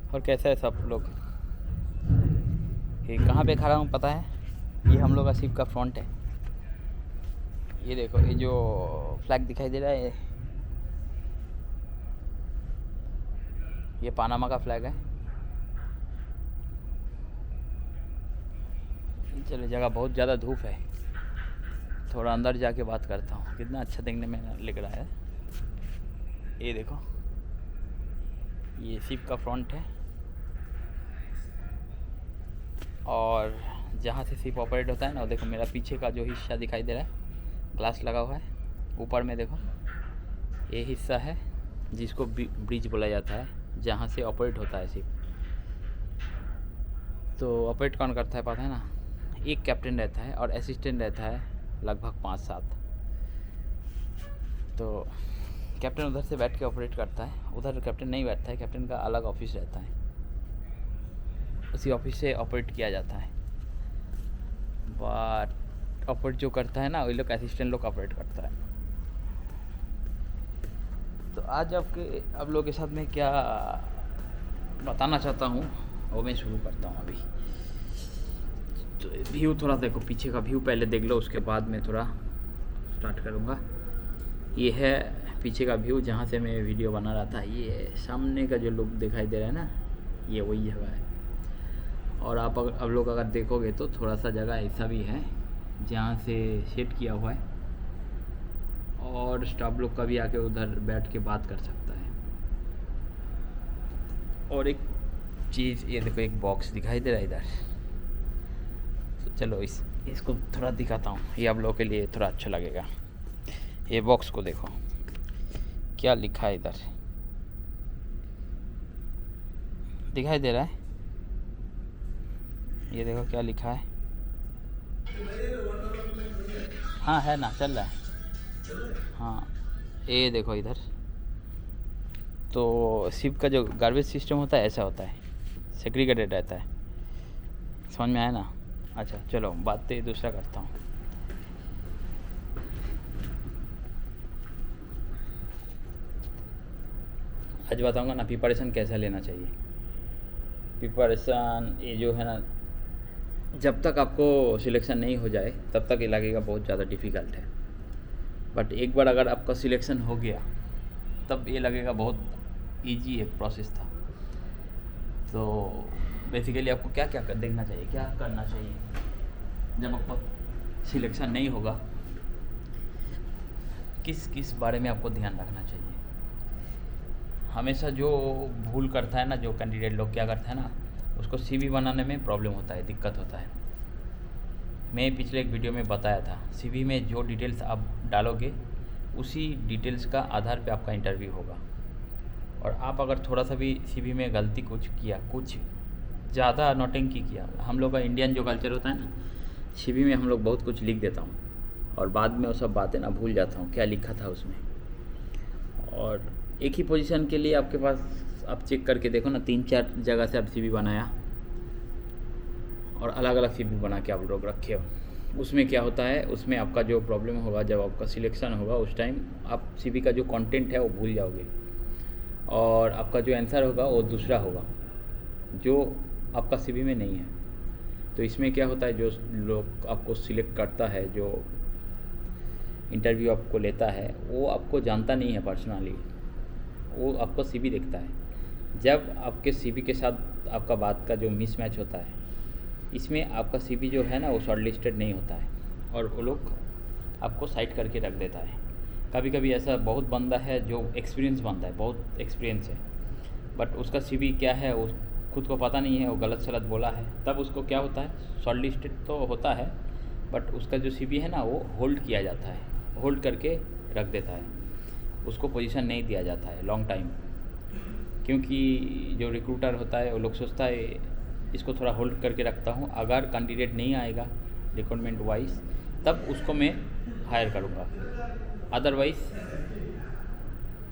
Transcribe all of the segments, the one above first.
और कैसा है सब लोग? ये कहाँ पे खड़ा हूँ पता है? ये हम लोग का शिप का फ्रंट है। ये देखो, ये जो फ्लैग दिखाई दे रहा है, ये पानामा का फ्लैग है। चलो, जगह बहुत ज़्यादा धूप है, थोड़ा अंदर जाके बात करता हूँ। कितना अच्छा देखने में लग रहा है। ये देखो, ये शिप का फ्रंट है, और जहाँ से शिप ऑपरेट होता है ना, वो देखो मेरा पीछे का जो हिस्सा दिखाई दे रहा है, ग्लास लगा हुआ है। ऊपर में देखो, ये हिस्सा है जिसको ब्रिज बोला जाता है, जहाँ से ऑपरेट होता है शिप। तो ऑपरेट कौन करता है पता है ना? एक कैप्टन रहता है और असिस्टेंट रहता है लगभग 5-7। तो कैप्टन उधर से बैठ के ऑपरेट करता है, उधर कैप्टन नहीं बैठता है, कैप्टन का अलग ऑफिस रहता है, उसी ऑफिस से ऑपरेट किया जाता है। बट ऑपरेट जो करता है ना, वही लोग असिस्टेंट लोग ऑपरेट करता है। तो आज आप लोगों के साथ में क्या बताना चाहता हूँ वो मैं शुरू करता हूँ अभी। तो व्यू थोड़ा देखो, पीछे का व्यू पहले देख लो, उसके बाद मैं थोड़ा स्टार्ट करूँगा। ये है पीछे का व्यू जहाँ से मैं वीडियो बना रहा था। ये सामने का जो लुक दिखाई दे रहा है ना, ये वही जगह है। और आप लोग अगर देखोगे तो थोड़ा सा जगह ऐसा भी है जहाँ से सेट किया हुआ है, और स्टाफ लोग का भी आके उधर बैठ के बात कर सकता है। और एक चीज़, ये देखो, एक बॉक्स दिखाई दे रहा है इधर। तो चलो इसको थोड़ा दिखाता हूँ, ये आप लोगों के लिए थोड़ा अच्छा लगेगा। ये बॉक्स को देखो, क्या लिखा है इधर, दिखाई दे रहा है? ये देखो क्या लिखा है। हाँ है ना, चल रहा है। हाँ, ये देखो इधर। तो शिप का जो गार्बेज सिस्टम होता है ऐसा होता है, सेग्रीगेटेड रहता है। समझ में आया ना? अच्छा चलो, बातें दूसरा करता हूँ। आज बताऊँगा ना प्रिपरेशन कैसा लेना चाहिए। प्रिपरेशन ये जो है ना, जब तक आपको सिलेक्शन नहीं हो जाए तब तक ये लगेगा बहुत ज़्यादा डिफ़िकल्ट है। बट एक बार अगर आपका सिलेक्शन हो गया तब ये लगेगा बहुत इजी एक प्रोसेस था। तो बेसिकली आपको क्या क्या देखना चाहिए, क्या करना चाहिए जब आपका सिलेक्शन नहीं होगा, किस किस बारे में आपको ध्यान रखना चाहिए। हमेशा जो भूल करता है ना, जो कैंडिडेट लोग क्या करता है ना, उसको सीवी बनाने में प्रॉब्लम होता है, दिक्कत होता है। मैं पिछले एक वीडियो में बताया था, सीवी में जो डिटेल्स आप डालोगे उसी डिटेल्स का आधार पे आपका इंटरव्यू होगा। और आप अगर थोड़ा सा भी सीवी में गलती कुछ किया, कुछ ज़्यादा नौटंकी किया, हम लोग का इंडियन जो कल्चर होता है ना, सीवी में हम लोग बहुत कुछ लिख देता हूँ और बाद में वो सब बातें ना भूल जाता हूँ क्या लिखा था उसमें। और एक ही पोजीशन के लिए आपके पास, आप चेक करके देखो ना, 3-4 जगह से आप सीवी बनाया और अलग अलग सीवी बना के आप लोग रखे हो। उसमें क्या होता है, उसमें आपका जो प्रॉब्लम होगा, जब आपका सिलेक्शन होगा उस टाइम आप सीवी का जो कंटेंट है वो भूल जाओगे, और आपका जो आंसर होगा वो दूसरा होगा जो आपका सीवी में नहीं है। तो इसमें क्या होता है, जो लोग आपको सिलेक्ट करता है, जो इंटरव्यू आपको लेता है, वो आपको जानता नहीं है पर्सनली, वो आपको सीवी देखता है। जब आपके सीवी के साथ आपका बात का जो मिसमैच होता है, इसमें आपका सीवी जो है ना वो शॉर्टलिस्टेड नहीं होता है, और वो लोग आपको साइड करके रख देता है। कभी कभी ऐसा बहुत बंदा है जो एक्सपीरियंस बंदा है, बहुत एक्सपीरियंस है, बट उसका सीवी क्या है वो खुद को पता नहीं है, वो गलत सलत बोला है, तब उसको क्या होता है, शॉर्टलिस्टेड तो होता है बट उसका जो सीवी है ना वो होल्ड किया जाता है, होल्ड करके रख देता है, उसको पोजीशन नहीं दिया जाता है लॉन्ग टाइम। क्योंकि जो रिक्रूटर होता है वो लोग सोचता है इसको थोड़ा होल्ड करके रखता हूँ, अगर कैंडिडेट नहीं आएगा रिक्वायरमेंट वाइज तब उसको मैं हायर करूँगा, अदरवाइज़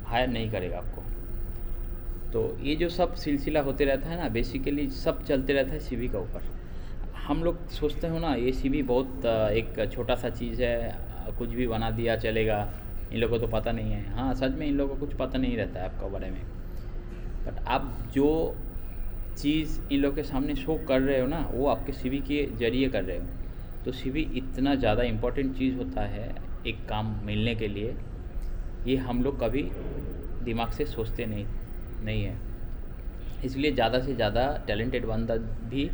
हायर नहीं करेगा आपको। तो ये जो सब सिलसिला होते रहता है ना, बेसिकली सब चलते रहता है सीवी का ऊपर। हम लोग सोचते हो ना ये सीवी बहुत एक छोटा सा चीज़ है, कुछ भी बना दिया चलेगा, इन लोगों को तो पता नहीं है। हाँ, सच में इन लोगों को कुछ पता नहीं रहता है आपका बारे में, बट आप जो चीज़ इन लोगों के सामने शो कर रहे हो ना, वो आपके सीवी के जरिए कर रहे हो। तो सीवी इतना ज़्यादा इम्पोर्टेंट चीज़ होता है एक काम मिलने के लिए, ये हम लोग कभी दिमाग से सोचते नहीं है। इसलिए ज़्यादा से ज़्यादा टैलेंटेड बंदा भी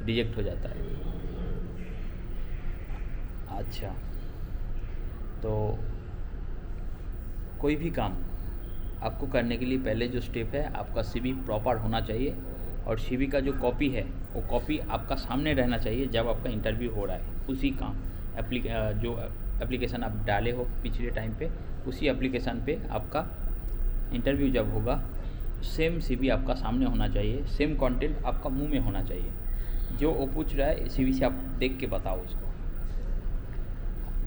रिजेक्ट हो जाता है। अच्छा, तो कोई भी काम आपको करने के लिए पहले जो स्टेप है, आपका सीवी प्रॉपर होना चाहिए, और सीवी का जो कॉपी है वो कॉपी आपका सामने रहना चाहिए जब आपका इंटरव्यू हो रहा है। उसी काम जो एप्लीकेशन आप डाले हो पिछले टाइम पे, उसी एप्लीकेशन पे आपका इंटरव्यू जब होगा, सेम सीवी आपका सामने होना चाहिए, सेम कंटेंट आपका मुंह में होना चाहिए। जो वो पूछ रहा है सीवी से आप देख के बताओ उसको।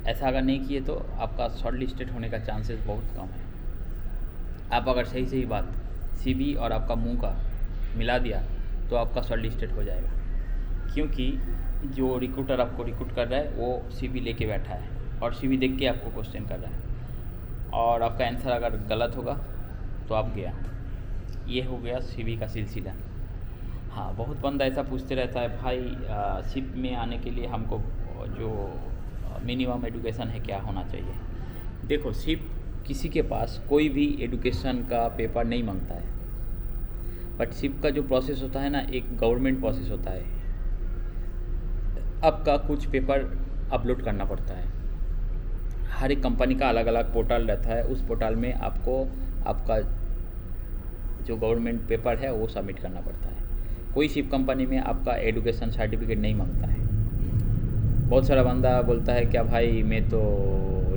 ऐसा अगर नहीं किए तो आपका शॉर्ट लिस्टेड होने का चांसेस बहुत कम है। आप अगर सही बात सीवी और आपका मुंह का मिला दिया तो आपका शॉर्ट लिस्टेड हो जाएगा, क्योंकि जो रिक्रूटर आपको रिक्रूट कर रहा है वो सीवी लेके बैठा है और सीवी देख के आपको क्वेश्चन कर रहा है, और आपका आंसर अगर गलत होगा तो आप गया। ये हो गया सीवी का सिलसिला। हाँ, बहुत बंदा ऐसा पूछते रहता है, भाई शिप में आने के लिए हमको जो मिनिमम एजुकेशन है क्या होना चाहिए। देखो, शिप किसी के पास कोई भी एजुकेशन का पेपर नहीं मांगता है, बट शिप का जो प्रोसेस होता है ना, एक गवर्नमेंट प्रोसेस होता है। आपका कुछ पेपर अपलोड करना पड़ता है। हर एक कंपनी का अलग अलग पोर्टल रहता है, उस पोर्टल में आपको आपका जो गवर्नमेंट पेपर है वो सबमिट करना पड़ता है। कोई शिप कंपनी में आपका एजुकेशन सर्टिफिकेट नहीं मांगता है। बहुत सारा बंदा बोलता है क्या भाई मैं तो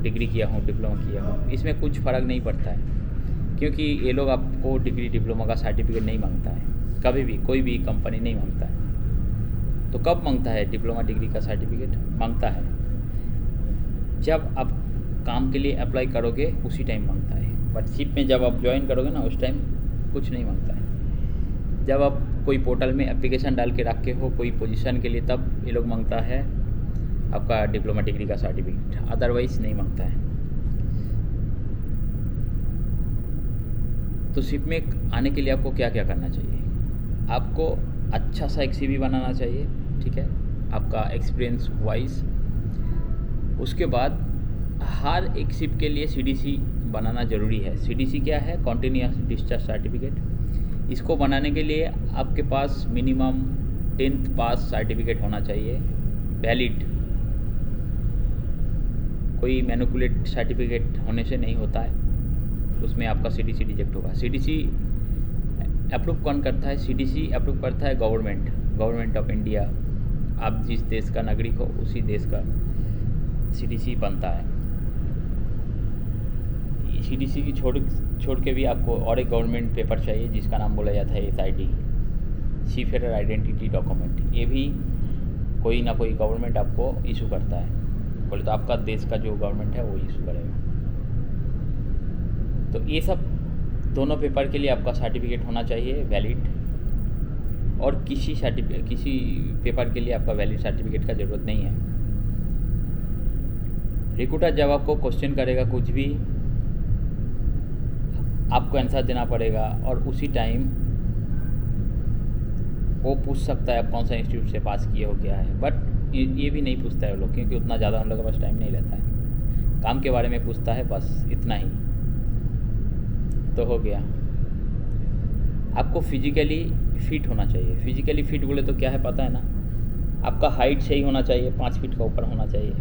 डिग्री किया हूँ, डिप्लोमा किया हूँ। इसमें कुछ फ़र्क नहीं पड़ता है, क्योंकि ये लोग आपको डिग्री डिप्लोमा का सर्टिफिकेट नहीं मांगता है। कभी भी कोई भी कंपनी नहीं मांगता है। तो कब मांगता है डिप्लोमा डिग्री का सर्टिफिकेट? मांगता है जब आप काम के लिए अप्लाई करोगे, उसी टाइम मांगता है। बट शिप में जब आप ज्वाइन करोगे ना, उस टाइम कुछ नहीं मांगता है। जब आप कोई पोर्टल में एप्लीकेशन डाल के रखे हो कोई पोजीशन के लिए, तब ये लोग मांगता है आपका डिप्लोमा डिग्री का सर्टिफिकेट, अदरवाइज़ नहीं मांगता है। तो शिप में आने के लिए आपको क्या क्या करना चाहिए? आपको अच्छा सा एक सीवी बनाना चाहिए, ठीक है, आपका एक्सपीरियंस वाइज। उसके बाद हर एक शिप के लिए सीडीसी बनाना ज़रूरी है। सीडीसी क्या है? Continuous discharge certificate. इसको बनाने के लिए आपके पास मिनिमम 10th पास सर्टिफिकेट होना चाहिए, वैलिड। कोई मैनिपुलेट सर्टिफिकेट होने से नहीं होता है, उसमें आपका सीडीसी रिजेक्ट होगा। सीडीसी अप्रूव कौन करता है? सीडीसी अप्रूव करता है गवर्नमेंट ऑफ इंडिया। आप जिस देश का नागरिक हो उसी देश का सीडीसी बनता है। सीडीसी की छोड़ के भी आपको और एक गवर्नमेंट पेपर चाहिए जिसका नाम बोला जाता है SID, सीफेयर आइडेंटिटी डॉक्यूमेंट। ये भी कोई ना कोई गवर्नमेंट आपको इशू करता है। बोले तो आपका देश का जो गवर्नमेंट है वो इशू करेगा। तो ये सब दोनों पेपर के लिए आपका सर्टिफिकेट होना चाहिए वैलिड, और किसी पेपर के लिए आपका वैलिड सर्टिफिकेट का ज़रूरत नहीं है। रिक्रूटर जब आपको क्वेश्चन करेगा कुछ भी, आपको आंसर देना पड़ेगा, और उसी टाइम वो पूछ सकता है आप कौन सा इंस्टीट्यूट से पास किए हो, क्या है। बट ये भी नहीं पूछता है वो लोग, क्योंकि उतना ज़्यादा उन लोगों के पास टाइम नहीं रहता है। काम के बारे में पूछता है, बस इतना ही तो हो गया। आपको फिजिकली फिट होना चाहिए। फिजिकली फिट बोले तो क्या है पता है ना? आपका हाइट सही होना चाहिए, 5 फीट का ऊपर होना चाहिए।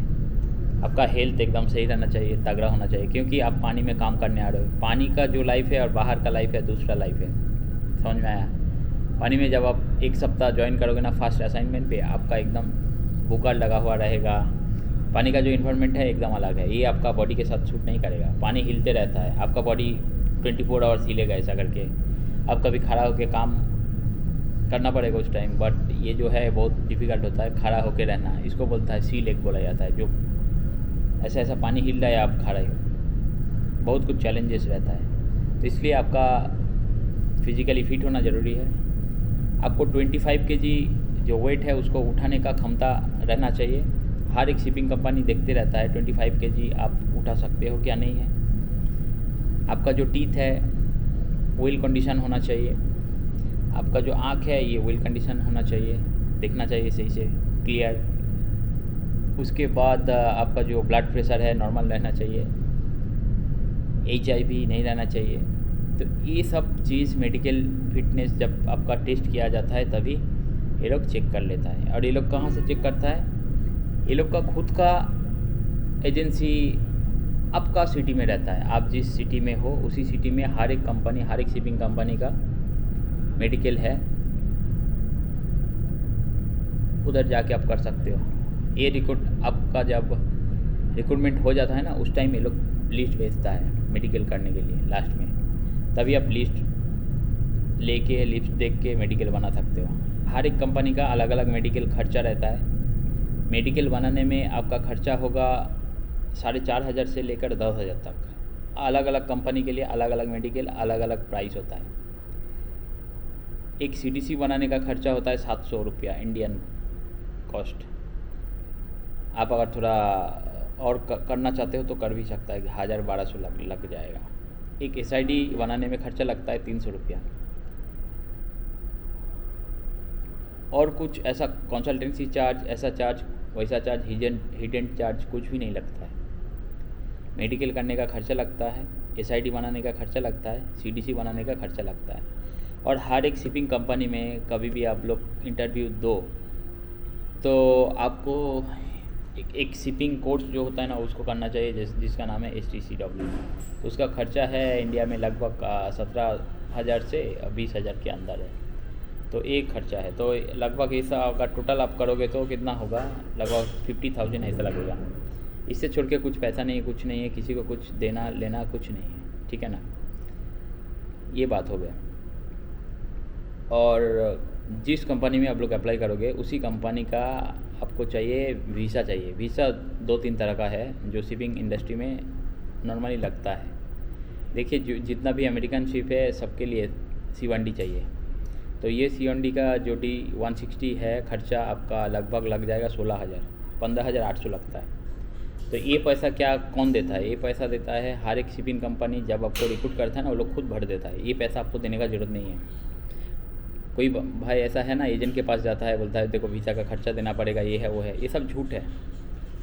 आपका हेल्थ एकदम सही रहना चाहिए, तगड़ा होना चाहिए, क्योंकि आप पानी में काम करने आ रहे हो। पानी का जो लाइफ है और बाहर का लाइफ है दूसरा लाइफ है, समझ में आया? पानी में जब आप 1 सप्ताह ज्वाइन करोगे ना फर्स्ट असाइनमेंट पे, आपका एकदम बुखार लगा हुआ रहेगा। पानी का जो इन्वायरमेंट है एकदम अलग है, ये आपका बॉडी के साथ सूट नहीं करेगा। पानी हिलते रहता है, आपका बॉडी 24 आवर्स हिलेगा ऐसा करके। आप कभी खड़ा होकर काम करना पड़ेगा उस टाइम, बट ये जो है बहुत डिफ़िकल्ट होता है खड़ा होकर रहना। इसको बोलता है सी लेग बोला जाता है, जो ऐसा पानी हिल रहा है आप खड़े हो, बहुत कुछ चैलेंजेस रहता है। तो इसलिए आपका फिजिकली फिट होना ज़रूरी है। आपको 25 kg जो वेट है उसको उठाने का क्षमता रहना चाहिए। हर एक शिपिंग कंपनी देखते रहता है 25 kg आप उठा सकते हो क्या नहीं है। आपका जो टीथ है वेल कंडीशन होना चाहिए, आपका जो आँख है ये वेल कंडीशन होना चाहिए, देखना चाहिए सही से क्लियर। उसके बाद आपका जो ब्लड प्रेशर है नॉर्मल रहना चाहिए, HIV नहीं रहना चाहिए। तो ये सब चीज़ मेडिकल फिटनेस जब आपका टेस्ट किया जाता है तभी ये लोग चेक कर लेता है। और ये लोग कहाँ से चेक करता है? ये लोग का खुद का एजेंसी आपका सिटी में रहता है। आप जिस सिटी में हो उसी सिटी में हर एक कंपनी, हर एक शिपिंग कंपनी का मेडिकल है, उधर जाके आप कर सकते हो। ये आपका जब रिक्रूटमेंट हो जाता है ना, उस टाइम ये लोग लिस्ट भेजता है मेडिकल करने के लिए लास्ट में, तभी आप लिस्ट लेके लिस्ट देख के मेडिकल बना सकते हो। हर एक कंपनी का अलग अलग मेडिकल खर्चा रहता है। मेडिकल बनाने में आपका खर्चा होगा 4,500 से लेकर 10,000 तक। अलग अलग कंपनी के लिए अलग अलग मेडिकल, अलग अलग प्राइस होता है। एक CDC बनाने का खर्चा होता है 700 रुपया इंडियन कॉस्ट। आप अगर थोड़ा और करना चाहते हो तो कर भी सकता है, 1,000-1,200 लग जाएगा। एक SID बनाने में खर्चा लगता है 300 रुपया। और कुछ ऐसा कंसल्टेंसी चार्ज, ऐसा चार्ज, वैसा चार्ज, हिडन चार्ज कुछ भी नहीं लगता है। मेडिकल करने का खर्चा लगता है, SID बनाने का खर्चा लगता है, CDC बनाने का खर्चा लगता है। और हर एक शिपिंग कंपनी में कभी भी आप लोग इंटरव्यू दो तो आपको एक शिपिंग कोर्स जो होता है ना उसको करना चाहिए, जिसका नाम है STCW। तो उसका खर्चा है इंडिया में लगभग 17,000 से 20,000 के अंदर है। तो एक खर्चा है, तो लगभग ऐसा अगर टोटल आप करोगे तो कितना होगा, लगभग 50,000 ऐसा लगेगा। इससे छोड़ के कुछ पैसा नहीं है, कुछ नहीं है, किसी को कुछ देना लेना कुछ नहीं है, ठीक है ना। ये बात हो गया। और जिस कंपनी में आप लोग अप्लाई करोगे उसी कंपनी का आपको चाहिए वीज़ा चाहिए। वीज़ा 2-3 तरह का है जो शिपिंग इंडस्ट्री में नॉर्मली लगता है। देखिए जितना भी अमेरिकन शिप है सबके लिए C1D चाहिए। तो ये C1D का जो D160 है खर्चा आपका लगभग लग जाएगा 16,000, 15,800 लगता है। तो ये पैसा क्या कौन देता है? ये पैसा देता है हर एक शिपिंग कंपनी जब आपको रिक्रूट करता है ना, वो लोग खुद भर देता है। ये पैसा आपको देने का ज़रूरत नहीं है। कोई भाई ऐसा है ना, एजेंट के पास जाता है, बोलता है देखो वीज़ा का खर्चा देना पड़ेगा, ये है वो है, ये सब झूठ है।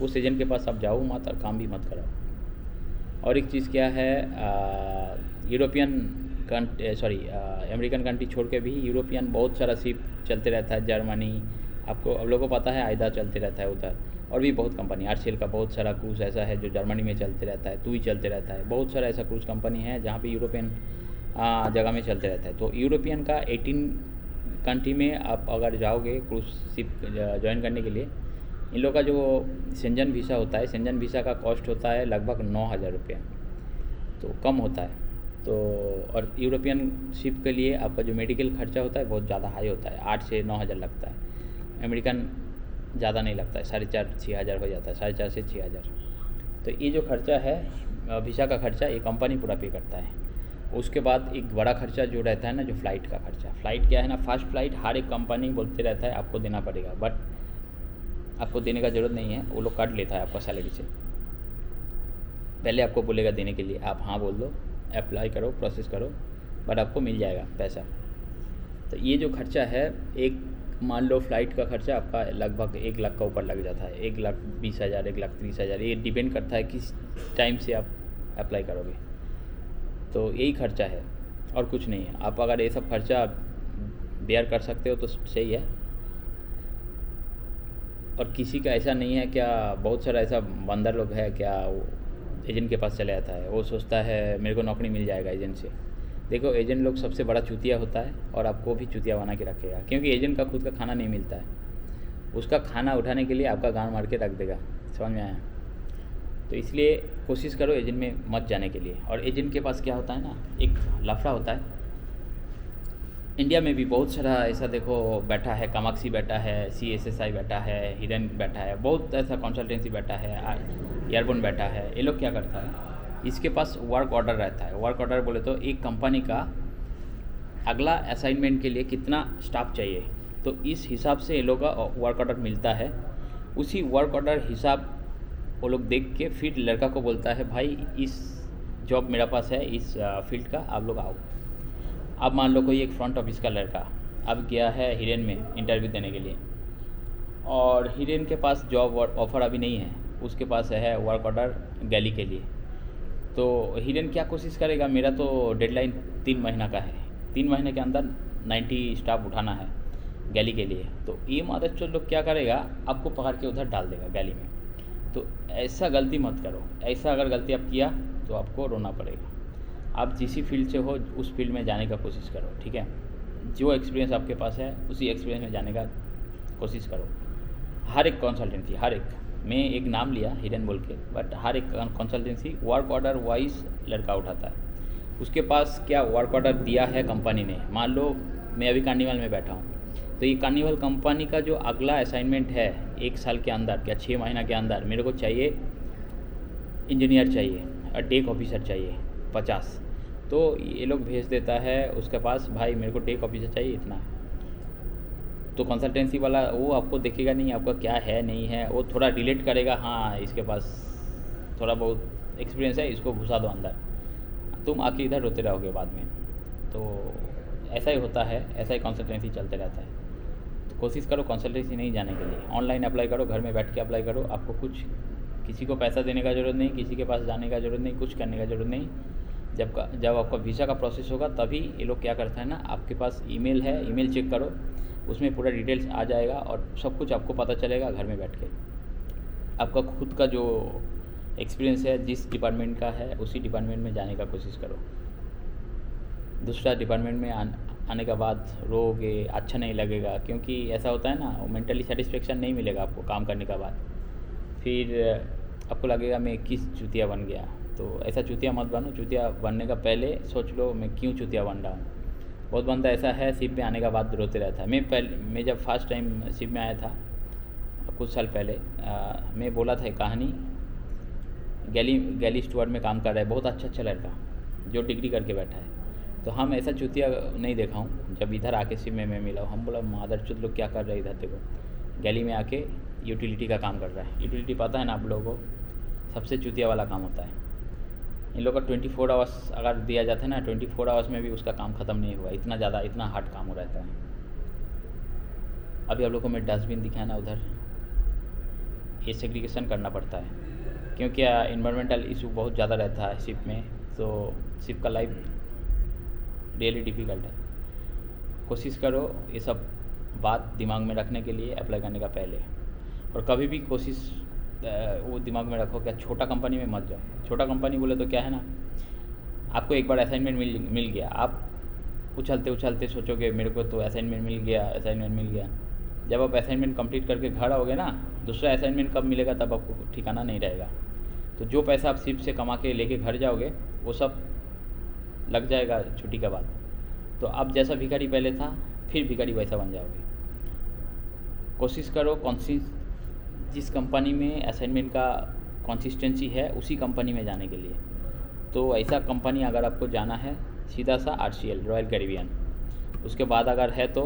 उस एजेंट के पास आप जाओ मत और काम भी मत कराओ। और एक चीज़ क्या है, अमेरिकन कंट्री छोड़ के भी यूरोपियन बहुत सारा शिप चलते रहता है। जर्मनी, आपको अब लोगों को पता है, आयदा चलते रहता है उधर। और भी बहुत कंपनी, आरसीएल का बहुत सारा क्रूज़ ऐसा है जो जर्मनी में चलते रहता है, TUI चलते रहता है। बहुत सारा ऐसा क्रूज़ कंपनी है जहाँ पे यूरोपियन जगह में चलते रहता है। तो यूरोपियन का 18 कंट्री में आप अगर जाओगे क्रूज शिप ज्वाइन करने के लिए, इन लोगों का जो शेंजन वीज़ा होता है, शेंजन वीज़ा का कॉस्ट होता है लगभग 9,000 रुपया, तो कम होता है। तो और यूरोपियन शिप के लिए आपका जो मेडिकल खर्चा होता है बहुत ज़्यादा हाई होता है, 8 से 9,000 लगता है। अमेरिकन ज़्यादा नहीं लगता है, 4,500-6,000 हो जाता है, 4,500 से 6,000। तो ये जो खर्चा है वीज़ा का खर्चा, ये कंपनी पूरा पे करता है। उसके बाद एक बड़ा खर्चा जो रहता है ना, जो फ़्लाइट का खर्चा। फ़्लाइट क्या है ना, फर्स्ट फ़्लाइट हर एक कंपनी बोलते रहता है आपको देना पड़ेगा, बट आपको देने का ज़रूरत नहीं है, वो लोग काट लेता है आपका सैलरी से। पहले आपको बोलेगा देने के लिए, आप हाँ बोल दो, अप्लाई करो, प्रोसेस करो, बट आपको मिल जाएगा पैसा। तो ये जो खर्चा है, एक मान लो फ़्लाइट का खर्चा आपका लगभग 1 लाख का ऊपर लग जाता है, 1,20,000, 1,30,000। ये डिपेंड करता है किस टाइम से आप अप्लाई करोगे। तो यही खर्चा है और कुछ नहीं है। आप अगर ये सब खर्चा बेयर कर सकते हो तो सही है। और किसी का ऐसा नहीं है क्या, बहुत सारा ऐसा बंदर लोग है क्या, वो एजेंट के पास चले जाता है, वो सोचता है मेरे को नौकरी मिल जाएगा एजेंट से। देखो एजेंट लोग सबसे बड़ा चूतिया होता है और आपको भी चूतिया बना के रखेगा, क्योंकि एजेंट का खुद का खाना नहीं मिलता है। उसका खाना उठाने के लिए आपका गांव मार के रख देगा, समझ में आया। तो इसलिए कोशिश करो एजेंट में मत जाने के लिए। और एजेंट के पास क्या होता है ना, एक लफड़ा होता है। इंडिया में भी बहुत सारा ऐसा देखो बैठा है, कामाक्षी बैठा है, CSSI बैठा है, हिरन बैठा है, बहुत ऐसा कंसल्टेंसी बैठा है, एयरबोन बैठा है। ये लोग क्या करता है, इसके पास वर्क ऑर्डर रहता है। वर्क ऑर्डर बोले तो एक कंपनी का अगला असाइनमेंट के लिए कितना स्टाफ चाहिए, तो इस हिसाब से ये लोग का वर्क ऑर्डर मिलता है। उसी वर्क ऑर्डर हिसाब वो लोग देख के फिर लड़का को बोलता है भाई इस जॉब मेरा पास है इस फील्ड का, आप लोग आओ। अब मान लो कोई एक फ्रंट ऑफिस का लड़का अब गया है हिरेन में इंटरव्यू देने के लिए, और हिरेन के पास जॉब ऑफ़र अभी नहीं है, उसके पास है वर्क ऑर्डर गैली के लिए। तो हिरेन क्या कोशिश करेगा, मेरा तो डेडलाइन 3 महीना का है, 3 महीने के अंदर 90 स्टाफ उठाना है गैली के लिए। तो ये मादरचोद लोग क्या करेगा, आपको पकड़ के उधर डाल देगा गैली में। तो ऐसा गलती मत करो, ऐसा अगर गलती आप किया तो आपको रोना पड़ेगा। आप जिस फील्ड से हो उस फील्ड में जाने का कोशिश करो, ठीक है। जो एक्सपीरियंस आपके पास है उसी एक्सपीरियंस में जाने का कोशिश करो। हर एक कंसल्टेंसी, हर एक, मैं एक नाम लिया हिरेन बोल के, बट हर एक कंसल्टेंसी वर्क ऑर्डर वाइज लड़का उठाता है। उसके पास क्या वर्क ऑर्डर दिया है कंपनी ने, मान लो मैं अभी कार्निवल में बैठा हूँ, तो ये कार्निवल कंपनी का जो अगला असाइनमेंट है 1 साल के अंदर या 6 महीना के अंदर, मेरे को चाहिए इंजीनियर चाहिए और टेक ऑफिसर चाहिए 50। तो ये लोग भेज देता है उसके पास, भाई मेरे को टेक ऑफिसर चाहिए इतना। तो कंसल्टेंसी वाला वो आपको देखेगा नहीं आपका क्या है नहीं है, वो थोड़ा डिलीट करेगा, हाँ इसके पास थोड़ा बहुत एक्सपीरियंस है, इसको घुसा दो अंदर, तुम आके इधर रोते रहोगे बाद में। तो ऐसा ही होता है, ऐसा ही कंसल्टेंसी चलते रहता है। तो कोशिश करो कंसल्टेंसी नहीं जाने के लिए, ऑनलाइन अप्लाई करो, घर में बैठ के अप्लाई करो। आपको कुछ किसी को पैसा देने का ज़रूरत नहीं, किसी के पास जाने का ज़रूरत नहीं, कुछ करने का ज़रूरत नहीं। जब आपका वीज़ा का प्रोसेस होगा तभी ये लोग क्या करता है ना, आपके पास ईमेल है, ईमेल चेक करो, उसमें पूरा डिटेल्स आ जाएगा और सब कुछ आपको पता चलेगा घर में बैठ के। आपका खुद का जो एक्सपीरियंस है जिस डिपार्टमेंट का है उसी डिपार्टमेंट में जाने का कोशिश करो। दूसरा डिपार्टमेंट में आने के बाद रोगे, अच्छा नहीं लगेगा, क्योंकि ऐसा होता है ना, वो मेंटली सेटिस्फेक्शन नहीं मिलेगा आपको काम करने के बाद। फिर आपको लगेगा मैं किस चूतिया बन गया। तो ऐसा चूतिया मत बनो। चूतिया बनने का पहले सोच लो मैं क्यों चूतिया बन रहा हूँ। बहुत बंदा ऐसा है शिप में आने के बाद रोते रहता है। मैं जब फर्स्ट टाइम शिप में आया था कुछ साल पहले, मैं बोला था एक कहानी, गैली स्टुअर्ड में काम कर रहा है, बहुत अच्छा लड़का जो डिग्री करके बैठा है। तो हम ऐसा चूतिया नहीं देखा हूँ। जब इधर आके शिप में मैं मिला, हम बोला मादरचोद लोग क्या कर रहे हैं इधर, देखो गैली में आके यूटिलिटी का काम कर रहा है। यूटिलिटी पता है ना आप लोगों को, सबसे चूतिया वाला काम होता है। इन लोगों का 24 आवर्स अगर दिया जाता है ना, 24 आवर्स में भी उसका काम ख़त्म नहीं हुआ, इतना हार्ड काम हो रहता है। अभी आप लोगों को मैं डस्टबिन दिखाया ना उधर, ये सेग्रीगेशन करना पड़ता है क्योंकि इन्वायरमेंटल इशू बहुत ज़्यादा रहता है शिप में। तो शिप का लाइफ रियली डिफ़िकल्ट है। कोशिश करो ये सब बात दिमाग में रखने के लिए अप्लाई करने का पहले, और कभी भी कोशिश वो दिमाग में रखो क्या छोटा कंपनी में मत जाओ। छोटा कंपनी बोले तो क्या है ना, आपको एक बार असाइनमेंट मिल गया, आप उछलते उछलते सोचोगे मेरे को तो असाइनमेंट मिल गया। जब आप असाइनमेंट कंप्लीट करके घर आओगे ना, दूसरा असाइनमेंट कब मिलेगा तब आपको ठिकाना नहीं रहेगा। तो जो पैसा आप शिप से कमा के लेके घर जाओगे वो सब लग जाएगा छुट्टी के बाद। तो आप जैसा भिखारी पहले था फिर भिखारी वैसा बन जाओगे। कोशिश करो जिस कंपनी में असाइनमेंट का कंसिस्टेंसी है उसी कंपनी में जाने के लिए। तो ऐसा कंपनी अगर आपको जाना है सीधा सा RCL रॉयल कैरिबियन, उसके बाद अगर है तो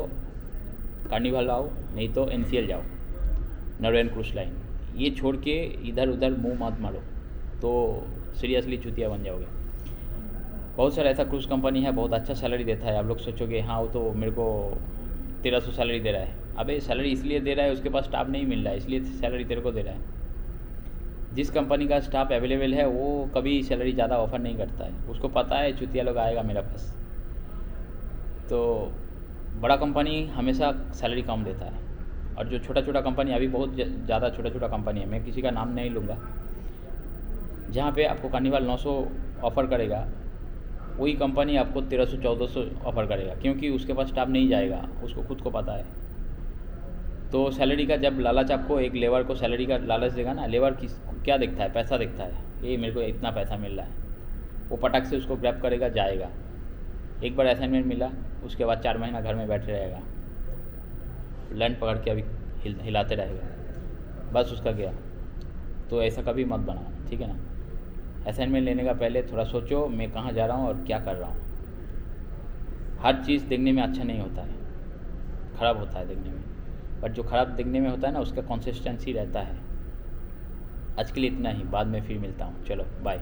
कार्निवल आओ, नहीं तो NCL जाओ, नॉर्वेन क्रूज लाइन। ये छोड़ के इधर उधर मुंह मत मारो, तो सीरियसली चूतिया बन जाओगे। बहुत सारा ऐसा क्रूज़ कंपनी है, बहुत अच्छा सैलरी देता है। आप लोग सोचोगे हाँ वो तो मेरे को 1300 सैलरी दे रहा है। अबे सैलरी इसलिए दे रहा है, उसके पास स्टाफ नहीं मिल रहा है, इसलिए सैलरी तेरे को दे रहा है। जिस कंपनी का स्टाफ अवेलेबल है वो कभी सैलरी ज़्यादा ऑफ़र नहीं करता है, उसको पता है चूतिया लोग आएगा मेरा पास। तो बड़ा कंपनी हमेशा सैलरी कम देता है, और जो छोटा छोटा कंपनी, अभी बहुत ज़्यादा छोटा कंपनी है, मैं किसी का नाम नहीं लूँगा, जहाँ पे आपको कार्निवल 900 ऑफ़र करेगा, वही कंपनी आपको 1300-1400 ऑफ़र करेगा, क्योंकि उसके पास स्टाफ नहीं जाएगा, उसको खुद को पता है। तो सैलरी का जब लालच आपको एक लेबर को सैलरी का लालच देगा ना, लेबर क्या देखता है, पैसा देखता है, ये मेरे को इतना पैसा मिल रहा है, वो पटक से उसको ग्रैब करेगा, जाएगा। एक बार असाइनमेंट मिला उसके बाद 4 महीना घर में बैठे रहेगा, लैंड पकड़ के अभी हिलाते रहेगा, बस उसका गया। तो ऐसा कभी मत बनाओ, ठीक है ना। असाइनमेंट लेने का पहले थोड़ा सोचो मैं कहाँ जा रहा हूँ और क्या कर रहा हूँ। हर चीज़ देखने में अच्छा नहीं होता है, ख़राब होता है देखने में, बट जो ख़राब देखने में होता है ना उसका कंसिस्टेंसी रहता है। आज के लिए इतना ही, बाद में फिर मिलता हूँ, चलो बाय।